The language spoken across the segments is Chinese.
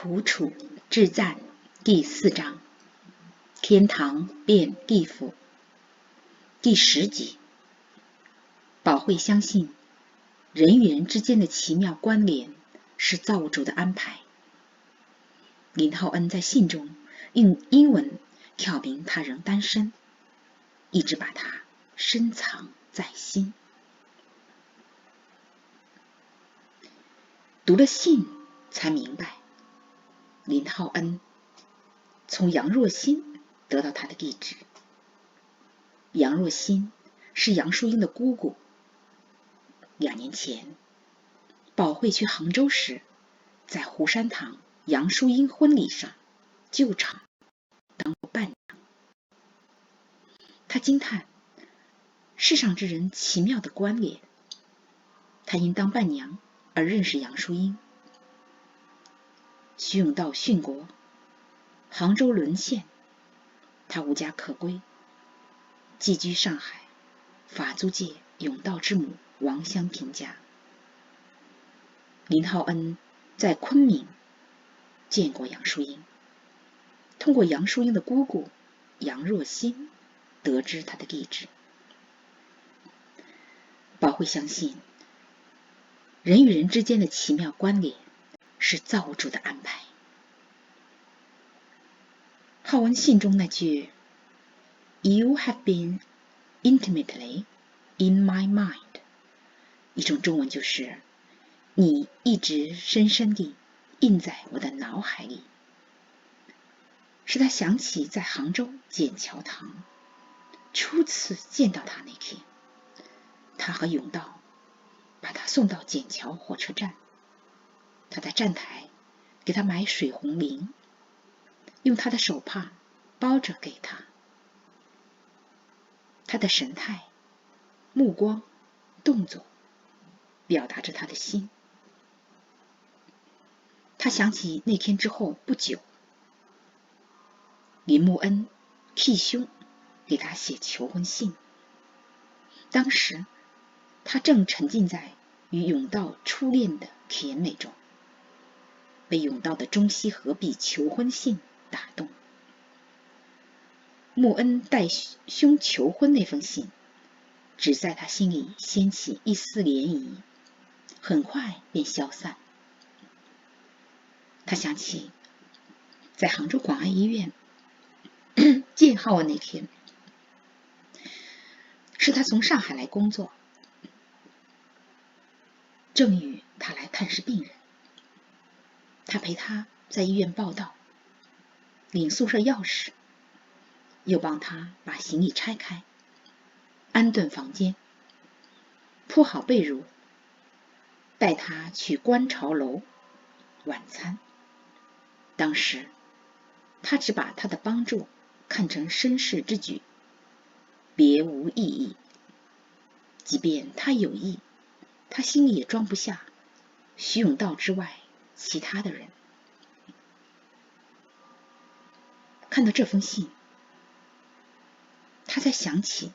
苦楚至赞第4章，天堂变地府第10集。宝慧相信人与人之间的奇妙关联是造物主的安排。林浩恩在信中用英文挑明他仍单身，一直把他深藏在心。读了信才明白，林浩恩从杨若欣得到他的地址。杨若欣是杨淑英的姑姑。2年前，宝慧去杭州时，在湖山堂杨淑英婚礼上救场当过伴娘。他惊叹世上之人奇妙的关联。他因当伴娘而认识杨淑英。徐永道殉国，杭州沦陷，他无家可归，寄居上海法租界永道之母王香平家。林浩恩在昆明见过杨淑英，通过杨淑英的姑姑杨若欣得知她的地址。宝慧相信人与人之间的奇妙关联是造物主的安排。浩恩信中那句 You have been intimately in my mind， 一种中文就是你一直深深地印在我的脑海里，使他想起在杭州笕桥堂初次见到他那天，他和永道把他送到笕桥火车站，他在站台给他买水红绫，用他的手帕包着给他。他的神态、目光、动作表达着他的心。他想起那天之后不久，林慕恩替兄给他写求婚信。当时他正沉浸在与永道初恋的甜美中，被永道的中西合璧求婚信打动。慕恩代兄求婚那封信只在他心里掀起一丝涟漪，很快便消散。他想起在杭州广安医院见浩恩那天，是他从上海来工作，正与他来探视病人。他陪他在医院报到，领宿舍钥匙，又帮他把行李拆开，安顿房间，铺好被褥，带他去观潮楼晚餐。当时他只把他的帮助看成绅士之举，别无意义。即便他有意，他心里也装不下徐永道之外其他的人。看到这封信，他才想起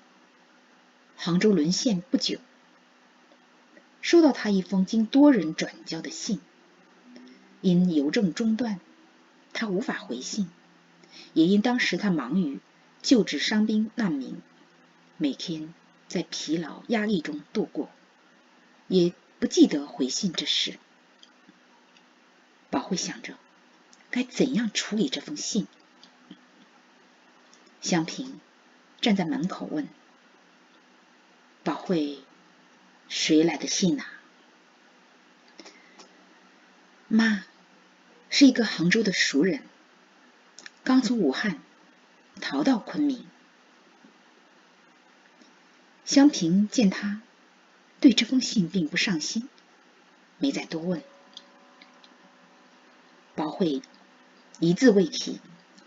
杭州沦陷不久，收到他一封经多人转交的信，因邮政中断，他无法回信，也因当时他忙于救治伤兵难民，每天在疲劳压力中度过，也不记得回信这事。宝慧想着该怎样处理这封信。香萍站在门口问宝慧，谁来的信啊？妈，是一个杭州的熟人，刚从武汉逃到昆明。香萍见他对这封信并不上心，没再多问。宝慧一字未提，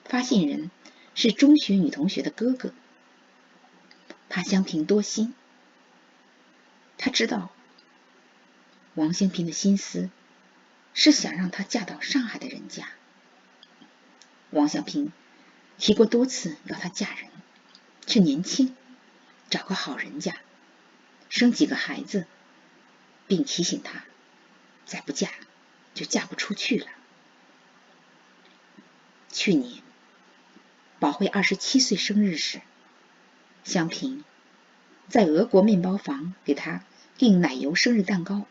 发信人是中学女同学的哥哥，怕香萍多心。他知道王香萍的心思是想让她嫁到上海的人家。王香萍提过多次要她嫁人，趁年轻找个好人家，生几个孩子，并提醒她再不嫁就嫁不出去了。去年宝慧27岁生日时，香萍在俄国面包房给她订奶油生日蛋糕，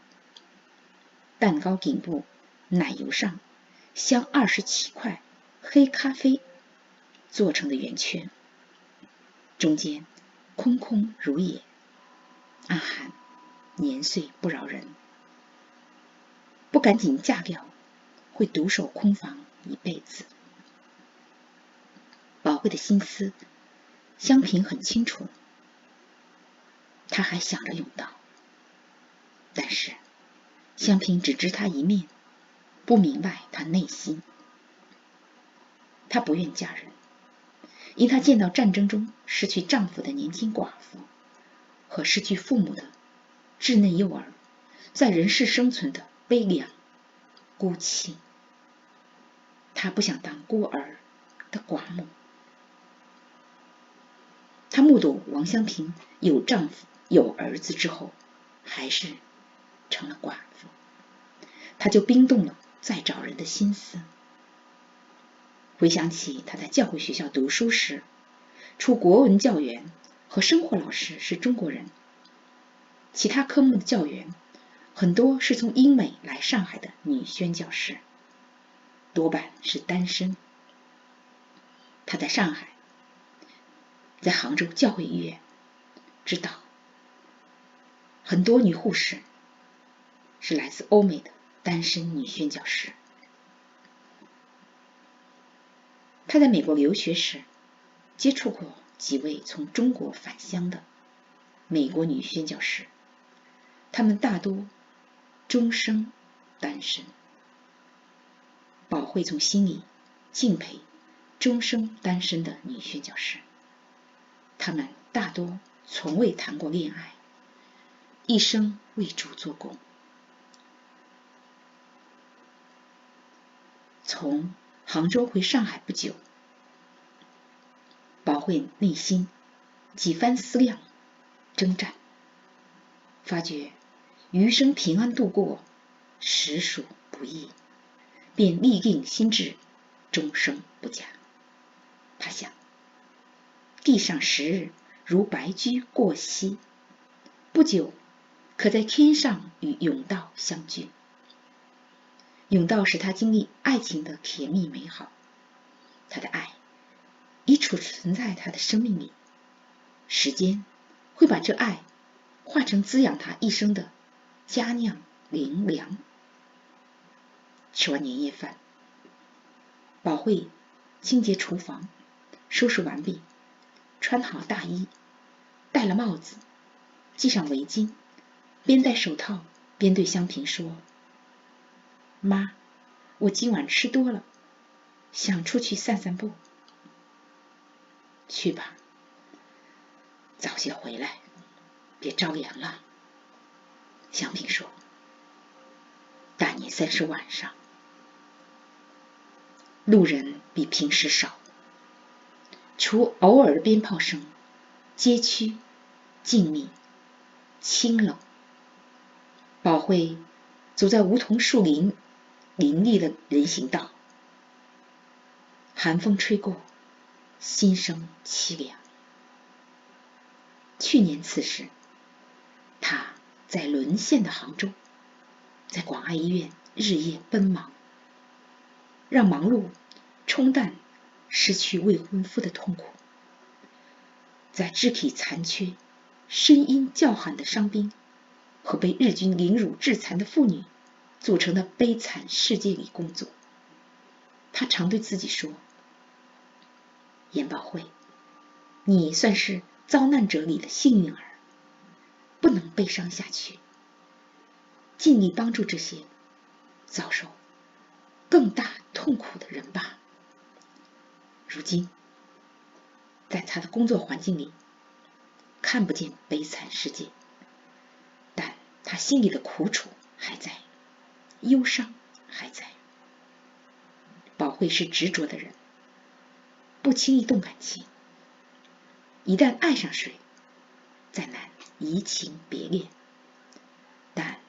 蛋糕顶部奶油上镶27块黑咖啡做成的圆圈，中间空空如也，暗含年岁不饶人，不赶紧嫁掉会独守空房一辈子。宝慧的心思香萍很清楚，她还想着永道，但是香萍只知他一面，不明白他内心。她不愿嫁人，因她见到战争中失去丈夫的年轻寡妇和失去父母的稚嫩幼儿在人世生存的悲凉孤凄。她不想当孤儿的寡母。她目睹王香萍有丈夫有儿子之后，还是成了寡妇，她就冰冻了再找人的心思。回想起她在教会学校读书时，除国文教员和生活老师是中国人，其他科目的教员很多是从英美来上海的女宣教师，多半是单身。她在上海，在杭州教会医院知道，很多女护士是来自欧美的单身女宣教师。她在美国留学时接触过几位从中国返乡的美国女宣教师，她们大多终生单身。宝慧从心里敬佩终生单身的女宣教师，她们大多从未谈过恋爱，一生为主做工。从杭州回上海不久，宝慧内心几番思量征战，发觉余生平安度过实属不易，便立定心志，终生不嫁。他想，地上时日如白驹过隙，不久可在天上与甬道相聚。甬道使他经历爱情的甜蜜美好，他的爱已储存在他的生命里，时间会把这爱化成滋养他一生的佳酿灵粮。吃完年夜饭，宝慧清洁厨房，收拾完毕，穿好大衣，戴了帽子，系上围巾，边戴手套边对香萍说：妈，我今晚吃多了，想出去散散步。去吧，早些回来，别着凉了。香萍说。大年30晚上，路人比平时少，除偶尔的鞭炮声，街区静谧清冷。宝慧走在梧桐树林林立的人行道，寒风吹过，心生凄凉。去年此时，他在沦陷的杭州，在广爱医院日夜奔忙，让忙碌冲淡失去未婚夫的痛苦。在肢体残缺、声音叫喊的伤兵和被日军凌辱致残的妇女组成的悲惨世界里工作。他常对自己说：严宝慧，你算是遭难者里的幸运儿，不能悲伤下去，尽力帮助这些遭受更大痛苦的人吧。如今在他的工作环境里看不见悲惨世界，但他心里的苦楚还在，忧伤还在。宝慧是执着的人，不轻易动感情，一旦爱上谁，再难移情别恋。但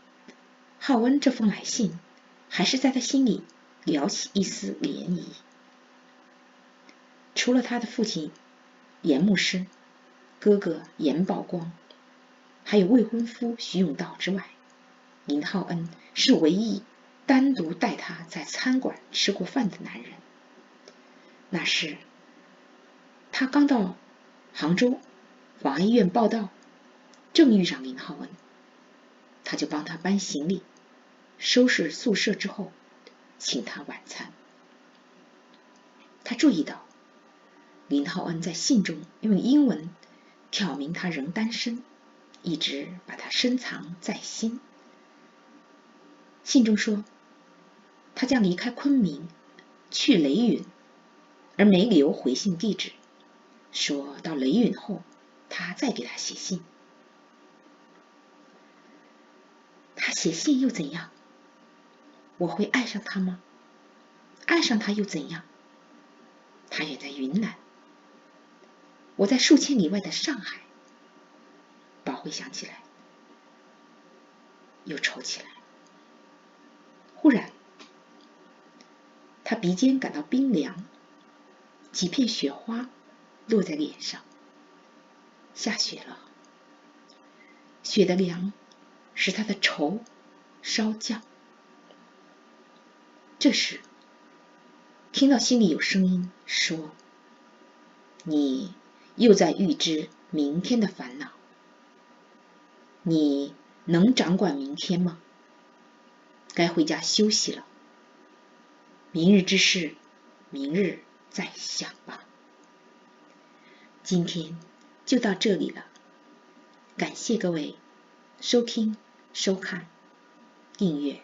浩恩这封来信还是在他心里撩起一丝涟漪。除了他的父亲严牧师、哥哥严宝光，还有未婚夫徐永道之外，林浩恩是唯一单独带他在餐馆吃过饭的男人。那时他刚到杭州广安医院报到，正遇上林浩恩，他就帮他搬行李，收拾宿舍之后请他晚餐。他注意到林浩恩在信中用英文挑明他仍单身，一直把他深藏在心。信中说他将离开昆明去雷允，而没留回信地址，说到雷允后他再给他写信。他写信又怎样？我会爱上他吗？爱上他又怎样？他远在云南，我在数千里外的上海。宝慧想起来，又愁起来。忽然他鼻尖感到冰凉，几片雪花落在脸上。下雪了，雪的凉使他的愁稍降。这时听到心里有声音说，你又在预知明天的烦恼，你能掌管明天吗？该回家休息了，明日之事明日再想吧。今天就到这里了，感谢各位收听、收看、订阅。